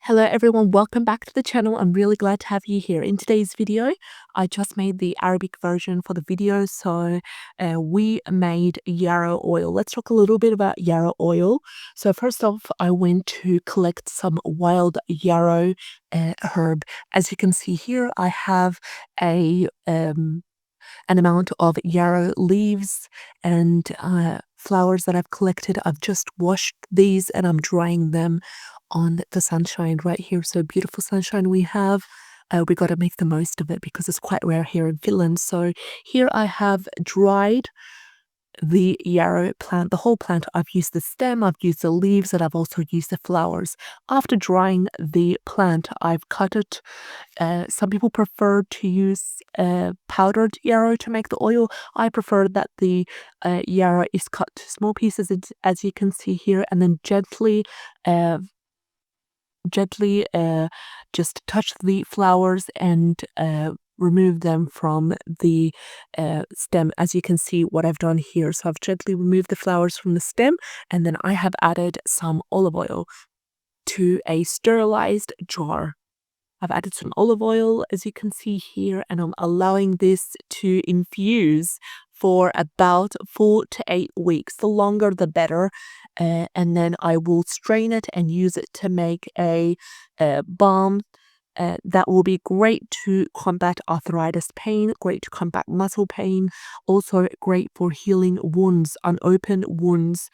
Hello everyone, welcome back to the channel. I'm really glad to have you here. In today's video, I just made the Arabic version for the video, so we made yarrow oil. Let's talk a little bit about yarrow oil. So first off, I went to collect some wild yarrow herb. As you can see here, I have an amount of yarrow leaves and flowers that I've collected. I've just washed these and I'm drying them on the sunshine right here. So beautiful sunshine we have. We got to make the most of it because it's quite rare here in Finland. So here I have dried the yarrow plant, the whole plant. I've used the stem, I've used the leaves, and I've also used the flowers. After drying the plant, I've cut it. Some people prefer to use powdered yarrow to make the oil. I prefer that the yarrow is cut to small pieces, as you can see here, and then gently just touch the flowers and remove them from the stem. As you can see what I've done here, so I've gently removed the flowers from the stem, and then I have added some olive oil to a sterilized jar. I've added some olive oil, as you can see here, and I'm allowing this to infuse for about 4 to 8 weeks. The longer the better. And then I will strain it and use it to make a balm that will be great to combat arthritis pain, great to combat muscle pain, also great for healing wounds, unopened wounds,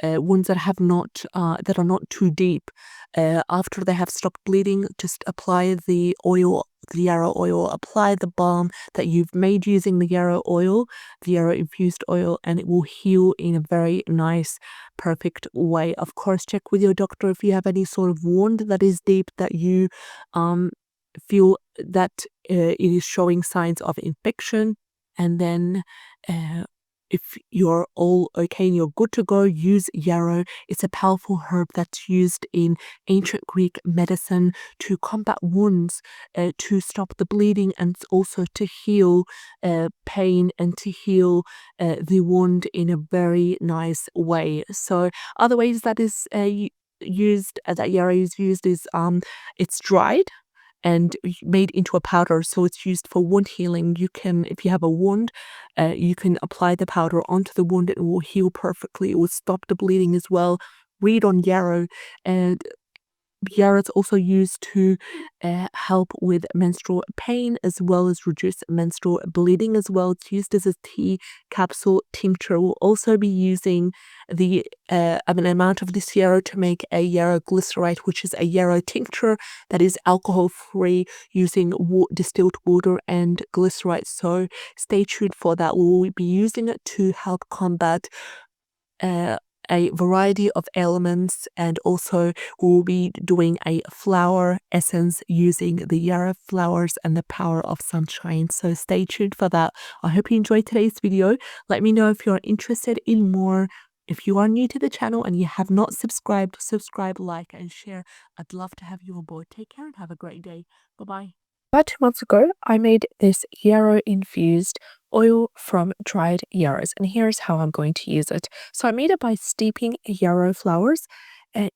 wounds that have not that are not too deep. After they have stopped bleeding, just apply the oil, the yarrow oil, apply the balm that you've made using the yarrow oil, the yarrow-infused oil, and it will heal in a very nice, perfect way. Of course, check with your doctor if you have any sort of wound that is deep, that you feel that it is showing signs of infection. And then if you're all okay and you're good to go, use yarrow. It's a powerful herb that's used in ancient Greek medicine to combat wounds, to stop the bleeding, and also to heal pain and to heal the wound in a very nice way. So other ways that is used, that yarrow is used, is it's dried and made into a powder, so it's used for wound healing. You can, if you have a wound, you can apply the powder onto the wound. It will heal perfectly. It will stop the bleeding as well. Read on yarrow. And yarrow is also used to help with menstrual pain, as well as reduce menstrual bleeding as well. It's used as a tea capsule tincture. We'll also be using the an amount of this yarrow to make a yarrow glycerite, which is a yarrow tincture that is alcohol free, using distilled water and glycerite. So stay tuned for that. We will be using it to help combat a variety of ailments, and also we'll be doing a flower essence using the yarrow flowers and the power of sunshine. So stay tuned for that. I hope you enjoyed today's video. Let me know if you're interested in more. If you are new to the channel and you have not subscribed, subscribe, like, and share. I'd love to have you on board. Take care and have a great day. Bye-bye. About 2 months ago, I made this yarrow-infused oil from dried yarrows, and here's how I'm going to use it. So I made it by steeping yarrow flowers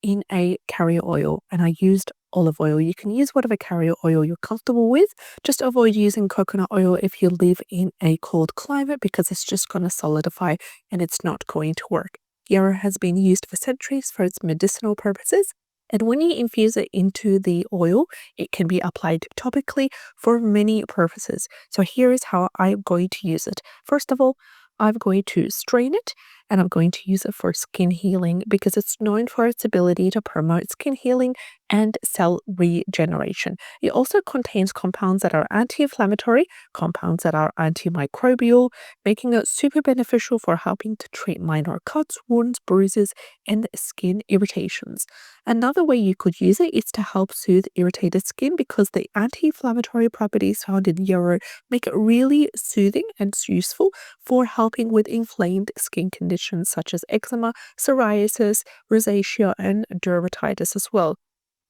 in a carrier oil, and I used olive oil. You can use whatever carrier oil you're comfortable with. Just avoid using coconut oil if you live in a cold climate, because it's just going to solidify and it's not going to work. Yarrow has been used for centuries for its medicinal purposes. And when you infuse it into the oil, it can be applied topically for many purposes. So here is how I'm going to use it. First of all, I'm going to strain it, and I'm going to use it for skin healing because it's known for its ability to promote skin healing and cell regeneration. It also contains compounds that are anti-inflammatory, compounds that are antimicrobial, making it super beneficial for helping to treat minor cuts, wounds, bruises, and skin irritations. Another way you could use it is to help soothe irritated skin, because the anti-inflammatory properties found in yarrow make it really soothing and useful for helping with inflamed skin conditions such as eczema, psoriasis, rosacea, and dermatitis as well.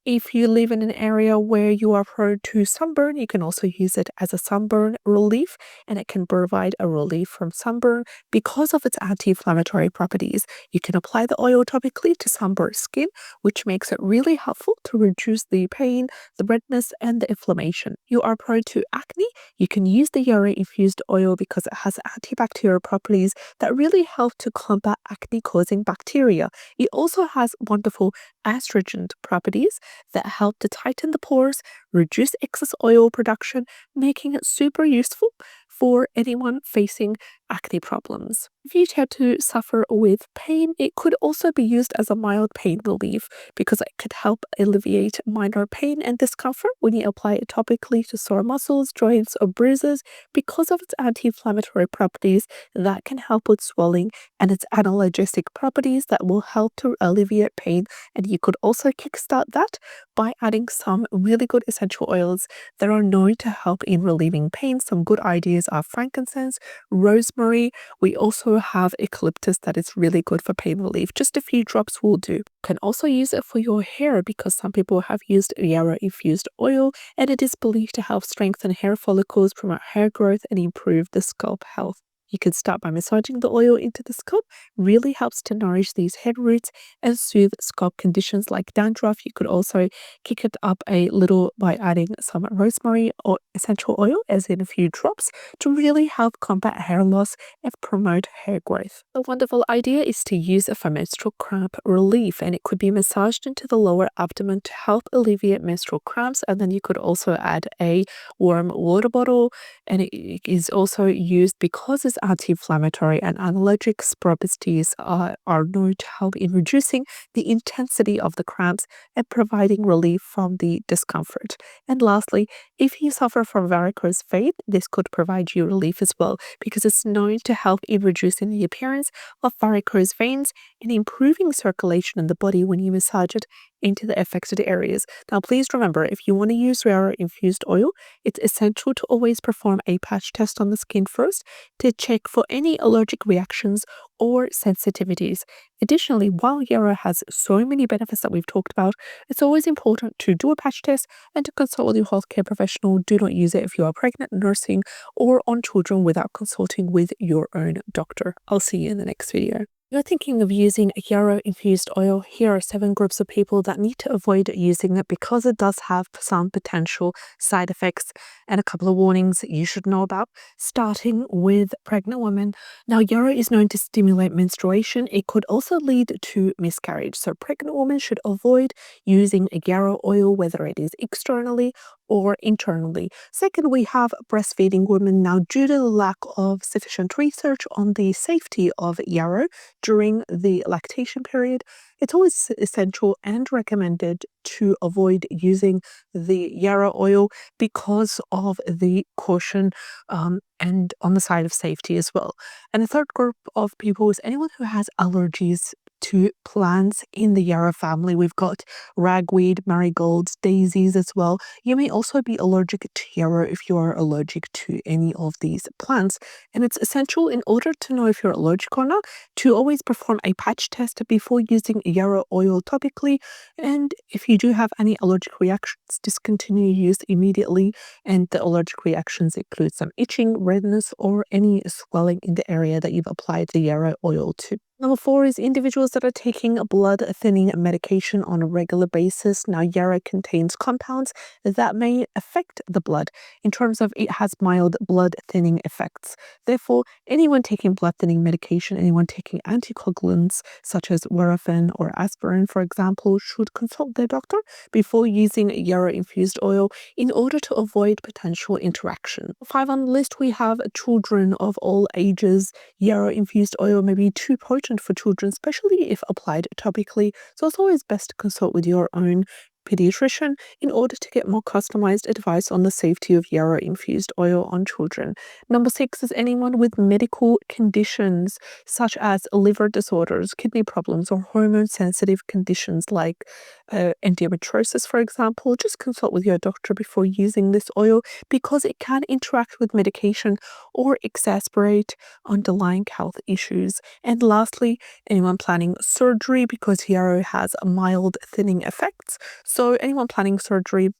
If you live in an area where you are prone to sunburn, you can also use it as a sunburn relief, and it can provide a relief from sunburn because of its anti-inflammatory properties. You can apply the oil topically to sunburned skin, which makes it really helpful to reduce the pain, the redness, and the inflammation. You are prone to acne, you can use the yarrow-infused oil because it has antibacterial properties that really help to combat acne-causing bacteria. It also has wonderful astringent properties that help to tighten the pores, reduce excess oil production, making it super useful for anyone facing acne problems. If you tend to suffer with pain, it could also be used as a mild pain relief because it could help alleviate minor pain and discomfort when you apply it topically to sore muscles, joints, or bruises. Because of its anti-inflammatory properties, that can help with swelling, and its analgesic properties that will help to alleviate pain. And you could also kickstart that by adding some really good essential oils that are known to help in relieving pain. Some good ideas are frankincense, rosemary. We also have eucalyptus that is really good for pain relief. Just a few drops will do. You can also use it for your hair because some people have used yarrow-infused oil, and it is believed to help strengthen hair follicles, promote hair growth, and improve the scalp health. You can start by massaging the oil into the scalp. Really helps to nourish these head roots and soothe scalp conditions like dandruff. You could also kick it up a little by adding some rosemary or essential oil, as in a few drops, to really help combat hair loss and promote hair growth. A wonderful idea is to use it for menstrual cramp relief, and it could be massaged into the lower abdomen to help alleviate menstrual cramps. And then you could also add a warm water bottle, and it is also used because it's anti-inflammatory, and analgesic properties are known to help in reducing the intensity of the cramps and providing relief from the discomfort. And lastly, if you suffer from varicose vein, this could provide you relief as well because it's known to help in reducing the appearance of varicose veins and improving circulation in the body when you massage it into the affected areas. Now, please remember, if you want to use yarrow-infused oil, it's essential to always perform a patch test on the skin first to check for any allergic reactions or sensitivities. Additionally, while yarrow has so many benefits that we've talked about, it's always important to do a patch test and to consult with your healthcare professional. Do not use it if you are pregnant, nursing, or on children without consulting with your own doctor. I'll see you in the next video. You're thinking of using a yarrow-infused oil. Here are 7 groups of people that need to avoid using it because it does have some potential side effects and a couple of warnings that you should know about, starting with pregnant women. Now, yarrow is known to stimulate menstruation. It could also lead to miscarriage, so pregnant women should avoid using a yarrow oil, whether it is externally or internally. Second, we have breastfeeding women. Now, due to the lack of sufficient research on the safety of yarrow during the lactation period, it's always essential and recommended to avoid using the yarrow oil because of the caution and on the side of safety as well. And the third group of people is anyone who has allergies to plants in the yarrow family. We've got ragweed, marigolds, daisies as well. You may also be allergic to yarrow if you are allergic to any of these plants. And it's essential, in order to know if you're allergic or not, to always perform a patch test before using yarrow oil topically. And if you do have any allergic reactions, discontinue use immediately. And the allergic reactions include some itching, redness, or any swelling in the area that you've applied the yarrow oil to. Number 4 is individuals that are taking blood thinning medication on a regular basis. Now, yarrow contains compounds that may affect the blood in terms of it has mild blood thinning effects. Therefore, anyone taking blood thinning medication, anyone taking anticoagulants such as Warfarin or aspirin, for example, should consult their doctor before using yarrow-infused oil in order to avoid potential interaction. 5 on the list, we have children of all ages. Yarrow-infused oil may be too potent for children, especially if applied topically, so it's always best to consult with your own pediatrician in order to get more customized advice on the safety of yarrow-infused oil on children. Number 6 is anyone with medical conditions such as liver disorders, kidney problems, or hormone-sensitive conditions like endometriosis, for example. Just consult with your doctor before using this oil because it can interact with medication or exacerbate underlying health issues. And lastly, anyone planning surgery, because yarrow has mild thinning effects, So anyone planning surgery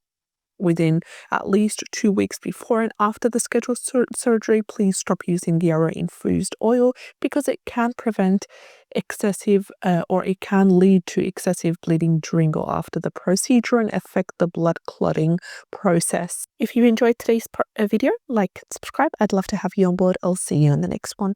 within at least 2 weeks before and after the scheduled surgery, please stop using yarrow-infused oil because it can prevent excessive or it can lead to excessive bleeding during or after the procedure and affect the blood clotting process. If you enjoyed today's video, like and subscribe. I'd love to have you on board. I'll see you in the next one.